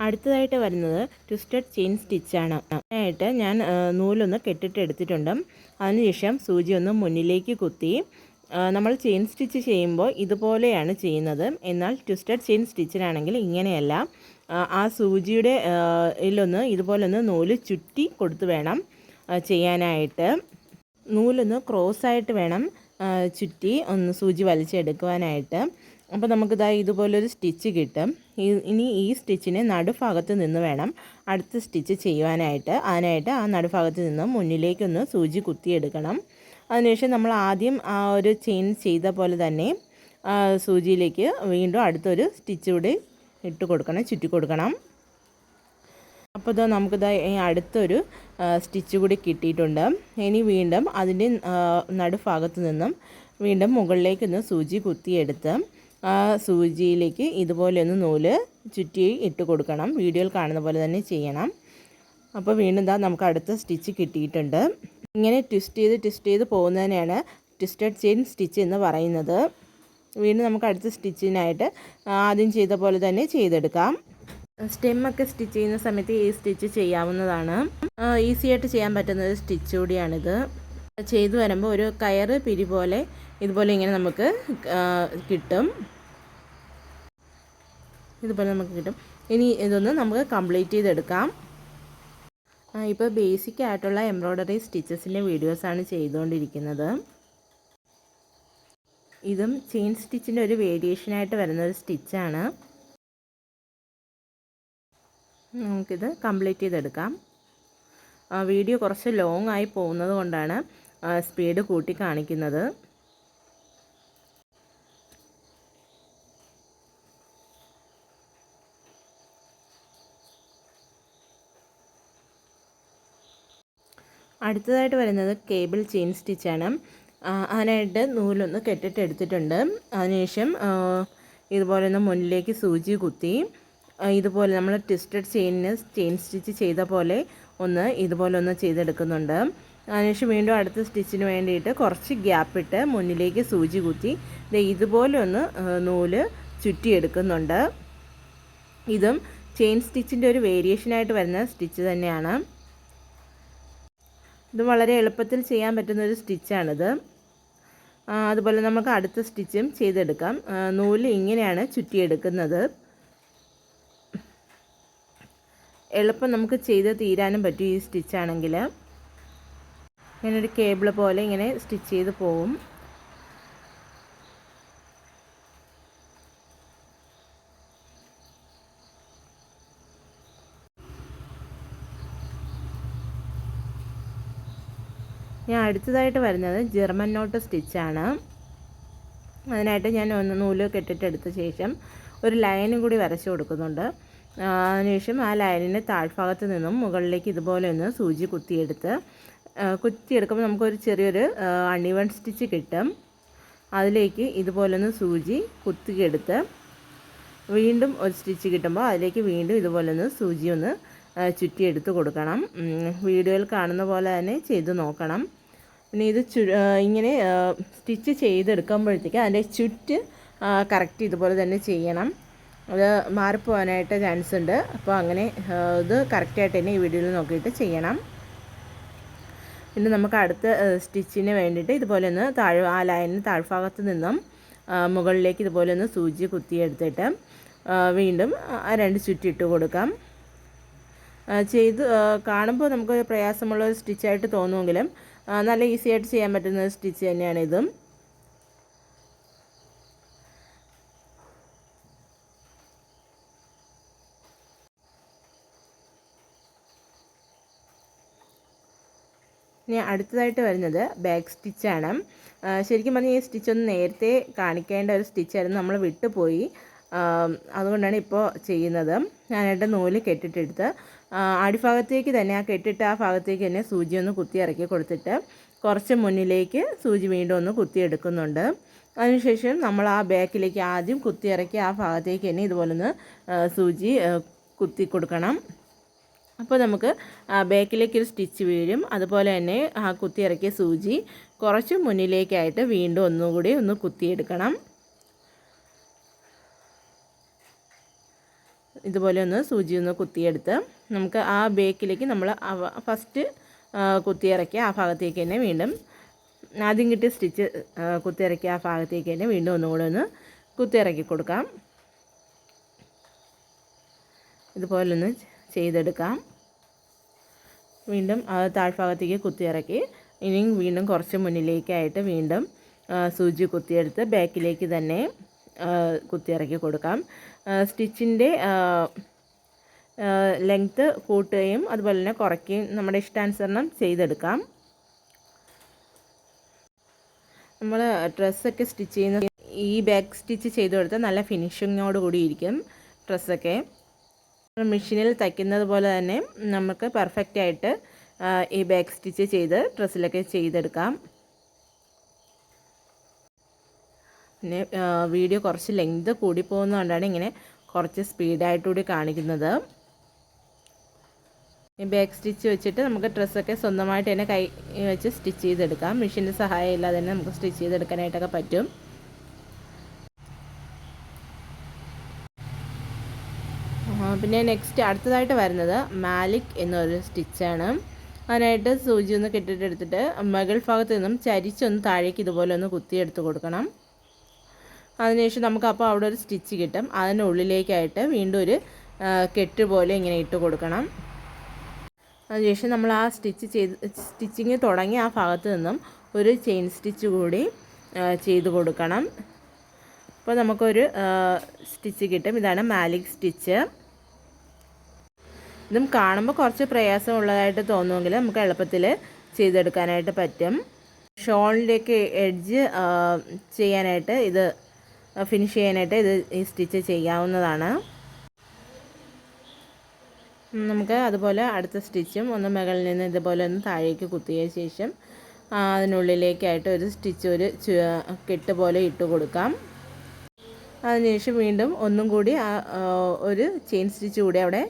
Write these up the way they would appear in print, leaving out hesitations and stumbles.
അടുത്തതായിട്ട് വരുന്നത് twisted chain സ്റ്റിച്ചാണ്. അതിനായിട്ട് ഞാൻ നൂലൊന്ന് കെട്ടിട്ട് എടുത്തിട്ടുണ്ട്. അതിനുശേഷം സൂചി ഒന്ന് മുന്നിലേക്ക് കുത്തി നമ്മൾ ചെയിൻ സ്റ്റിച്ച് ചെയ്യുമ്പോൾ ഇതുപോലെയാണ് ചെയ്യുന്നത്. എന്നാൽ ട്വിസ്റ്റഡ് ചെയിൻ സ്റ്റിച്ചിനാണെങ്കിൽ ഇങ്ങനെയല്ല. ആ സൂചിയുടെ ഇതുപോലൊന്ന് നൂല് ചുറ്റി കൊടുത്ത് വേണം ചെയ്യാനായിട്ട്. നൂലൊന്ന് ക്രോസായിട്ട് വേണം ചുറ്റി ഒന്ന് സൂചി വലിച്ചെടുക്കുവാനായിട്ട്. അപ്പോൾ നമുക്കിതാ ഇതുപോലൊരു സ്റ്റിച്ച് കിട്ടും. ഇനി ഈ സ്റ്റിച്ചിന് നടുഭാഗത്ത് നിന്ന് വേണം അടുത്ത സ്റ്റിച്ച് ചെയ്യുവാനായിട്ട്. അതിനായിട്ട് ആ നടുഭാഗത്ത് നിന്ന് മുന്നിലേക്കൊന്ന് സൂചി കുത്തിയെടുക്കണം. അതിനുശേഷം നമ്മൾ ആദ്യം ആ ഒരു ചെയിൻ ചെയ്ത പോലെ തന്നെ സൂചിയിലേക്ക് വീണ്ടും അടുത്തൊരു സ്റ്റിച്ച് കൂടി ഇട്ട് കൊടുക്കണം, ചുറ്റി കൊടുക്കണം. അപ്പോൾ ഇതാ നമുക്കിതാ അടുത്തൊരു സ്റ്റിച്ച് കൂടി കിട്ടിയിട്ടുണ്ട്. ഇനി വീണ്ടും അതിൻ്റെ നടുഭാഗത്ത് നിന്നും വീണ്ടും മുകളിലേക്കൊന്ന് സൂചി കുത്തിയെടുത്ത് ആ സൂചിയിലേക്ക് ഇതുപോലെ ഒന്ന് നൂല് ചുറ്റി ഇട്ട് കൊടുക്കണം. വീഡിയോയിൽ കാണുന്ന പോലെ തന്നെ ചെയ്യണം. അപ്പോൾ വീണ്ടും നമുക്ക് അടുത്ത സ്റ്റിച്ച് കിട്ടിയിട്ടുണ്ട്. ഇങ്ങനെ ട്വിസ്റ്റ് ചെയ്ത് പോകുന്നതിനെയാണ് ട്വിസ്റ്റഡ് ചെയിൻ സ്റ്റിച്ച് എന്ന് പറയുന്നത്. വീണ്ടും നമുക്ക് അടുത്ത സ്റ്റിച്ചിനായിട്ട് ആദ്യം ചെയ്ത പോലെ തന്നെ ചെയ്തെടുക്കാം. സ്റ്റെമ്മൊക്കെ സ്റ്റിച്ച് ചെയ്യുന്ന സമയത്ത് ഈ സ്റ്റിച്ച് ചെയ്യാവുന്നതാണ്. ഈസി ആയിട്ട് ചെയ്യാൻ പറ്റുന്ന ഒരു സ്റ്റിച്ച് കൂടിയാണിത്. ചെയ്തു വരുമ്പോൾ ഒരു കയറ് പിരി പോലെ ഇതുപോലെ ഇങ്ങനെ നമുക്ക് കിട്ടും. ഇനി ഇതൊന്ന് നമുക്ക് കംപ്ലീറ്റ് ചെയ്തെടുക്കാം. ഇപ്പോൾ ബേസിക് ആയിട്ടുള്ള എംബ്രോയ്ഡറി സ്റ്റിച്ചസിൻ്റെ വീഡിയോസാണ് ചെയ്തുകൊണ്ടിരിക്കുന്നത്. ഇതും ചെയിൻ സ്റ്റിച്ചിൻ്റെ ഒരു വേരിയേഷനായിട്ട് വരുന്നൊരു സ്റ്റിച്ചാണ്. നമുക്കിത് കംപ്ലീറ്റ് ചെയ്തെടുക്കാം. വീഡിയോ കുറച്ച് ലോങ് ആയി പോകുന്നത് കൊണ്ടാണ് സ്പീഡ് കൂട്ടി കാണിക്കുന്നത്. അടുത്തതായിട്ട് വരുന്നത് കേബിൾ ചെയിൻ സ്റ്റിച്ചാണ്. അതിനായിട്ട് നൂലൊന്ന് കെട്ടിട്ട് എടുത്തിട്ടുണ്ട്. അതിനുശേഷം ഇതുപോലെ ഒന്ന് മുന്നിലേക്ക് സൂചി കുത്തി ഇതുപോലെ നമ്മൾ ട്വിസ്റ്റഡ് ചെയിൻ സ്റ്റിച്ച് ചെയ്ത പോലെ ഇതുപോലെ ഒന്ന് ചെയ്തെടുക്കുന്നുണ്ട്. അതിനുശേഷം വീണ്ടും അടുത്ത സ്റ്റിച്ചിന് വേണ്ടിയിട്ട് കുറച്ച് ഗ്യാപ്പിട്ട് മുന്നിലേക്ക് സൂചി കുത്തി ഇതുപോലെ ഒന്ന് നൂല് ചുറ്റിയെടുക്കുന്നുണ്ട്. ഇതും ചെയിൻ സ്റ്റിച്ചിൻ്റെ ഒരു വേരിയേഷനായിട്ട് വരുന്ന സ്റ്റിച്ച് തന്നെയാണ്. ഇത് വളരെ എളുപ്പത്തിൽ ചെയ്യാൻ പറ്റുന്നൊരു സ്റ്റിച്ചാണിത്. അതുപോലെ നമുക്ക് അടുത്ത സ്റ്റിച്ചും ചെയ്തെടുക്കാം. നൂല് ഇങ്ങനെയാണ് ചുറ്റിയെടുക്കുന്നത്. എളുപ്പം നമുക്ക് ചെയ്ത് തീരാനും പറ്റും ഈ സ്റ്റിച്ചാണെങ്കിൽ. ഇങ്ങനൊരു കേബിൾ പോലെ ഇങ്ങനെ സ്റ്റിച്ച് ചെയ്ത് പോകും. ഞാൻ അടുത്തതായിട്ട് വരുന്നത് ജർമ്മൻ നോട്ട് സ്റ്റിച്ചാണ്. അതിനായിട്ട് ഞാൻ നൂല് കെട്ടിട്ടെടുത്ത ശേഷം ഒരു ലൈനും കൂടി വരച്ചു കൊടുക്കുന്നുണ്ട്. അതിനുശേഷം ആ ലൈനിൻ്റെ താഴ്ഭാഗത്ത് നിന്നും മുകളിലേക്ക് ഇതുപോലെ ഒന്ന് സൂചി കുത്തിയെടുക്കുമ്പോൾ നമുക്കൊരു ചെറിയൊരു അണിവൺ സ്റ്റിച്ച് കിട്ടും. അതിലേക്ക് ഇതുപോലെ ഒന്ന് സൂചി കുത്തിയെടുത്ത് വീണ്ടും ഒരു സ്റ്റിച്ച് കിട്ടുമ്പോൾ അതിലേക്ക് വീണ്ടും ഇതുപോലെ ഒന്ന് സൂചി ഒന്ന് ചുറ്റിയെടുത്ത് കൊടുക്കണം. വീഡിയോയിൽ കാണുന്ന പോലെ തന്നെ ചെയ്ത് നോക്കണം. പിന്നെ ഇത് ഇങ്ങനെ സ്റ്റിച്ച് ചെയ്തെടുക്കുമ്പോഴത്തേക്ക് അതിൻ്റെ ചുറ്റ് കറക്റ്റ് ഇതുപോലെ തന്നെ ചെയ്യണം. അത് മാറിപ്പോകാനായിട്ട് ചാൻസ് ഉണ്ട്. അപ്പോൾ അങ്ങനെ ഇത് കറക്റ്റായിട്ട് തന്നെ ഈ വീഡിയോയിൽ നോക്കിയിട്ട് ചെയ്യണം. പിന്നെ നമുക്ക് അടുത്ത സ്റ്റിച്ചിന് വേണ്ടിയിട്ട് ഇതുപോലെ ഒന്ന് ആ ലൈനിന് താഴ്ഭാഗത്ത് നിന്നും മുകളിലേക്ക് ഇതുപോലെ ഒന്ന് സൂചി കുത്തിയെടുത്തിട്ട് വീണ്ടും രണ്ട് ചുറ്റിട്ട് കൊടുക്കാം. കാണുമ്പോൾ നമുക്ക് പ്രയാസമുള്ള ഒരു സ്റ്റിച്ചായിട്ട് തോന്നുമെങ്കിലും നല്ല ഈസി ആയിട്ട് ചെയ്യാൻ പറ്റുന്ന ഒരു സ്റ്റിച്ച് തന്നെയാണ് ഇതും. ഇനി അടുത്തതായിട്ട് വരുന്നത് ബാക്ക് സ്റ്റിച്ചാണ്. ശരിക്കും പറഞ്ഞാൽ ഈ സ്റ്റിച്ചൊന്ന് നേരത്തെ കാണിക്കേണ്ട ഒരു സ്റ്റിച്ചായിരുന്നു, നമ്മൾ വിട്ടുപോയി. അതുകൊണ്ടാണ് ഇപ്പോൾ ചെയ്യുന്നത്. ഞാനായിട്ട് നൂല് കെട്ടിട്ടെടുത്ത് അടിഭാഗത്തേക്ക് തന്നെ ആ ഭാഗത്തേക്ക് തന്നെ സൂചി ഒന്ന് കുത്തി ഇറക്കി കൊടുത്തിട്ട് കുറച്ച് മുന്നിലേക്ക് സൂചി വീണ്ടും ഒന്ന് കുത്തിയെടുക്കുന്നുണ്ട്. അതിനുശേഷം നമ്മൾ ആ ബാക്കിലേക്ക് ആദ്യം കുത്തി ഇറക്കി ആ ഭാഗത്തേക്ക് തന്നെ ഇതുപോലൊന്ന് സൂചി കുത്തി കൊടുക്കണം. അപ്പോൾ നമുക്ക് ബാക്കിലേക്കൊരു സ്റ്റിച്ച് വീഴും. അതുപോലെ തന്നെ ആ കുത്തി ഇറക്കിയ സൂചി കുറച്ച് മുന്നിലേക്കായിട്ട് വീണ്ടും ഒന്നുകൂടി ഒന്ന് കുത്തിയെടുക്കണം. ഇതുപോലെ ഒന്ന് സൂചി ഒന്ന് കുത്തിയെടുത്ത് നമുക്ക് ആ ബേക്കിലേക്ക് നമ്മൾ ഫസ്റ്റ് കുത്തിയിറക്കിയ ആ ഭാഗത്തേക്ക് തന്നെ വീണ്ടും ആദ്യം കിട്ടിയ സ്റ്റിച്ച് കുത്തിയിറക്കിയ ആ ഭാഗത്തേക്ക് തന്നെ വീണ്ടും ഒന്നുകൂടെ ഒന്ന് കുത്തിയിറക്കി കൊടുക്കാം. ഇതുപോലൊന്ന് ചെയ്തെടുക്കാം. വീണ്ടും താഴ്ഭാഗത്തേക്ക് കുത്തിയിറക്കി ഇനിയും വീണ്ടും കുറച്ച് മുന്നിലേക്കായിട്ട് വീണ്ടും സൂചി കുത്തിയെടുത്ത് ബാക്കിലേക്ക് തന്നെ കുത്തിയിറക്കി കൊടുക്കാം. സ്റ്റിച്ചിൻ്റെ ലെങ്ത്ത് കൂട്ടുകയും അതുപോലെ തന്നെ കുറയ്ക്കുകയും നമ്മുടെ ഇഷ്ടാനുസരണം ചെയ്തെടുക്കാം. നമ്മൾ ഡ്രസ്സൊക്കെ സ്റ്റിച്ച് ചെയ്യുന്ന ഈ ബാക്ക് സ്റ്റിച്ച് ചെയ്ത് കൊടുത്താൽ നല്ല ഫിനിഷിങ്ങോട് കൂടി ഇരിക്കും. ഡ്രസ്സൊക്കെ മെഷീനിൽ തയ്ക്കുന്നത് പോലെ തന്നെ നമുക്ക് പെർഫെക്റ്റായിട്ട് ഈ ബാക്ക് സ്റ്റിച്ച് ചെയ്ത് ഡ്രസ്സിലൊക്കെ ചെയ്തെടുക്കാം. പിന്നെ വീഡിയോ കുറച്ച് ലെങ്ത് കൂടിപ്പോകുന്നതുകൊണ്ടാണ് ഇങ്ങനെ കുറച്ച് സ്പീഡായിട്ടുകൂടി കാണിക്കുന്നത്. ഈ ബാക്ക് സ്റ്റിച്ച് വെച്ചിട്ട് നമുക്ക് ഡ്രസ്സൊക്കെ സ്വന്തമായിട്ട് തന്നെ കൈ വെച്ച് സ്റ്റിച്ച് ചെയ്തെടുക്കാം. മെഷീൻ്റെ സഹായം ഇല്ലാതെ തന്നെ നമുക്ക് സ്റ്റിച്ച് ചെയ്തെടുക്കാനായിട്ടൊക്കെ പറ്റും. പിന്നെ നെക്സ്റ്റ് അടുത്തതായിട്ട് വരുന്നത് മാലിക് എന്നൊരു സ്റ്റിച്ചാണ്. അതിനായിട്ട് സൂചി ഒന്ന് കെട്ടിട്ടെടുത്തിട്ട് മുകൾ ഭാഗത്ത് നിന്നും ചരിച്ചൊന്ന് താഴേക്ക് ഇതുപോലെ ഒന്ന് കുത്തിയെടുത്ത് കൊടുക്കണം. അതിനുശേഷം നമുക്ക് അപ്പോൾ അവിടെ ഒരു സ്റ്റിച്ച് കിട്ടും. അതിനുള്ളിലേക്കായിട്ട് വീണ്ടും ഒരു കെട്ട് പോലെ ഇങ്ങനെ ഇട്ട് കൊടുക്കണം. അതിനുശേഷം നമ്മൾ ആ സ്റ്റിച്ചിങ് തുടങ്ങി ആ ഭാഗത്ത് നിന്നും ഒരു ചെയിൻ സ്റ്റിച്ച് കൂടി ചെയ്ത് കൊടുക്കണം. അപ്പോൾ നമുക്കൊരു സ്റ്റിച്ച് കിട്ടും. ഇതാണ് മാലിക് സ്റ്റിച്ച്. ഇതും കാണുമ്പോൾ കുറച്ച് പ്രയാസമുള്ളതായിട്ട് തോന്നുമെങ്കിൽ നമുക്ക് എളുപ്പത്തിൽ ചെയ്തെടുക്കാനായിട്ട് പറ്റും. ഷോളിൻ്റെയൊക്കെ എഡ്ജ് ചെയ്യാനായിട്ട് ഇത് ഫിനിഷ് ചെയ്യാനായിട്ട് ഈ സ്റ്റിച്ച് ചെയ്യാവുന്നതാണ്. നമുക്ക് അതുപോലെ അടുത്ത സ്റ്റിച്ചും ഒന്ന് മുകളിൽ നിന്ന് ഇതുപോലെ ഒന്ന് താഴേക്ക് കുത്തിയ ശേഷം അതിനുള്ളിലേക്കായിട്ട് ഒരു സ്റ്റിച്ച് ഒരു കെട്ട് പോലെ ഇട്ട് കൊടുക്കാം. അതിനുശേഷം വീണ്ടും ഒന്നും കൂടി ഒരു ചെയിൻ സ്റ്റിച്ച് കൂടി അവിടെ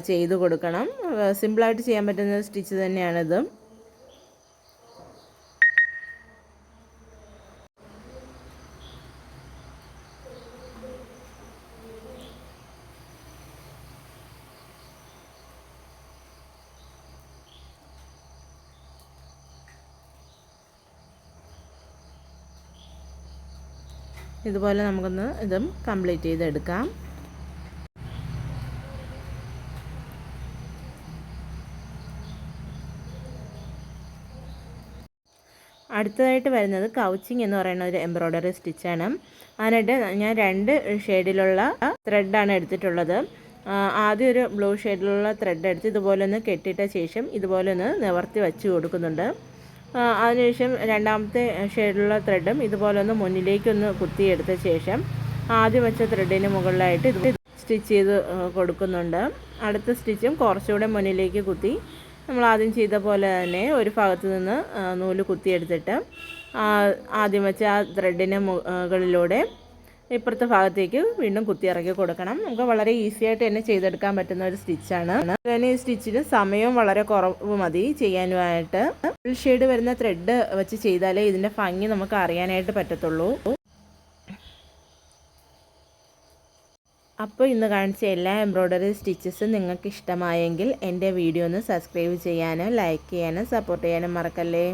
ചെയ്ത് കൊടുക്കണം. സിമ്പിളായിട്ട് ചെയ്യാൻ പറ്റുന്ന സ്റ്റിച്ച് തന്നെയാണിത്. ഇതുപോലെ നമുക്കൊന്ന് ഇതും കംപ്ലീറ്റ് ചെയ്തെടുക്കാം. അടുത്തതായിട്ട് വരുന്നത് കൗച്ചിങ് എന്ന് പറയുന്ന ഒരു എംബ്രോയ്ഡറി സ്റ്റിച്ചാണ്. അതിനായിട്ട് ഞാൻ 2 ഷെയ്ഡിലുള്ള ത്രെഡാണ് എടുത്തിട്ടുള്ളത്. ആദ്യം ഒരു ബ്ലൂ ഷെയ്ഡിലുള്ള ത്രെഡ് എടുത്ത് ഇതുപോലെ ഒന്ന് കെട്ടിയിട്ട ശേഷം ഇതുപോലെ ഒന്ന് നിവർത്തി വെച്ച് കൊടുക്കുന്നുണ്ട്. അതിനുശേഷം രണ്ടാമത്തെ ഷെയ്ഡിലുള്ള ത്രെഡും ഇതുപോലെ ഒന്ന് മുന്നിലേക്കൊന്ന് കുത്തിയെടുത്ത ശേഷം ആദ്യം വെച്ച ത്രെഡിന് മുകളിലായിട്ട് ഇത് സ്റ്റിച്ച് ചെയ്ത് കൊടുക്കുന്നുണ്ട്. അടുത്ത സ്റ്റിച്ചും കുറച്ചുകൂടെ മുന്നിലേക്ക് കുത്തി നമ്മൾ ആദ്യം ചെയ്ത പോലെ തന്നെ ഒരു ഭാഗത്ത് നിന്ന് നൂല് കുത്തിയെടുത്തിട്ട് ആദ്യം വെച്ച ആ ത്രെഡിന് മുകളിലൂടെ ഇപ്പുറത്തെ ഭാഗത്തേക്ക് വീണ്ടും കുത്തി ഇറക്കി കൊടുക്കണം. നമുക്ക് വളരെ ഈസി ആയിട്ട് തന്നെ ചെയ്തെടുക്കാൻ പറ്റുന്ന ഒരു സ്റ്റിച്ചാണ്. അതുപോലെ ഈ സ്റ്റിച്ചിന് സമയവും വളരെ കുറവ് മതി ചെയ്യാനുമായിട്ട്. ഫുൾ ഷെയ്ഡ് വരുന്ന ത്രെഡ് വെച്ച് ചെയ്താലേ ഇതിൻ്റെ ഭംഗി നമുക്ക് അറിയാനായിട്ട് പറ്റത്തുള്ളൂ. അപ്പോൾ ഇന്ന് കാണിച്ച എല്ലാ എംബ്രോയ്ഡറി സ്റ്റിച്ചസും നിങ്ങൾക്ക് ഇഷ്ടമായെങ്കിൽ എൻ്റെ വീഡിയോ ഒന്ന് സബ്സ്ക്രൈബ് ചെയ്യാനും ലൈക്ക് ചെയ്യാനും സപ്പോർട്ട് ചെയ്യാനും മറക്കല്ലേ.